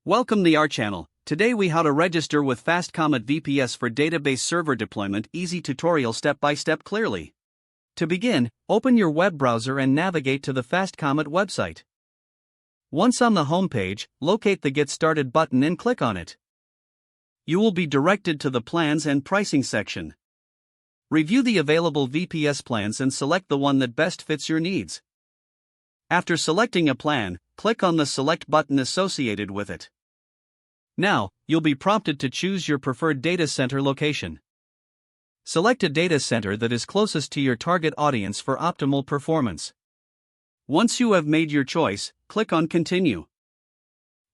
Welcome to our channel. Today we how to register with FastComet VPS for database server deployment. Easy tutorial step by step clearly. To begin, open your web browser and navigate to the FastComet website. Once on the home page, locate the Get Started button and click on it. You will be directed to the Plans and Pricing section. Review the available VPS plans and select the one that best fits your needs. After selecting a plan, click on the Select button associated with it. Now, you'll be prompted to choose your preferred data center location. Select a data center that is closest to your target audience for optimal performance. Once you have made your choice, click on Continue.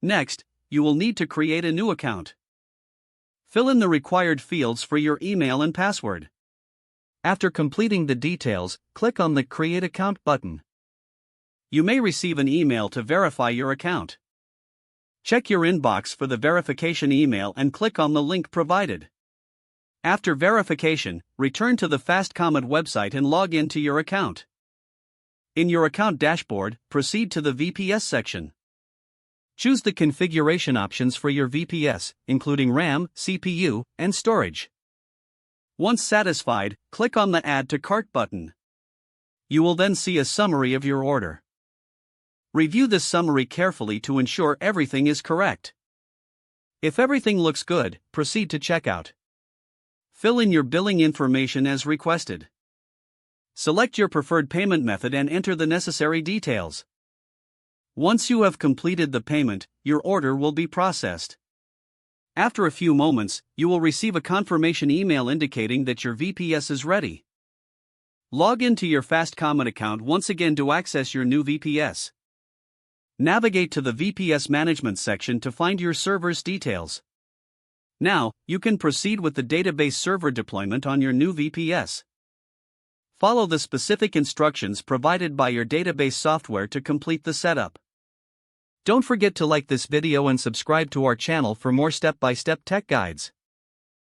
Next, you will need to create a new account. Fill in the required fields for your email and password. After completing the details, click on the Create Account button. You may receive an email to verify your account. Check your inbox for the verification email and click on the link provided. After verification, return to the FastComet website and log into your account. In your account dashboard, proceed to the VPS section. Choose the configuration options for your VPS, including RAM, CPU, and storage. Once satisfied, click on the Add to Cart button. You will then see a summary of your order. Review this summary carefully to ensure everything is correct. If everything looks good, proceed to checkout. Fill in your billing information as requested. Select your preferred payment method and enter the necessary details. Once you have completed the payment, your order will be processed. After a few moments, you will receive a confirmation email indicating that your VPS is ready. Log into your FastComet account once again to access your new VPS. Navigate to the VPS Management section to find your server's details. Now, you can proceed with the database server deployment on your new VPS. Follow the specific instructions provided by your database software to complete the setup. Don't forget to like this video and subscribe to our channel for more step-by-step tech guides.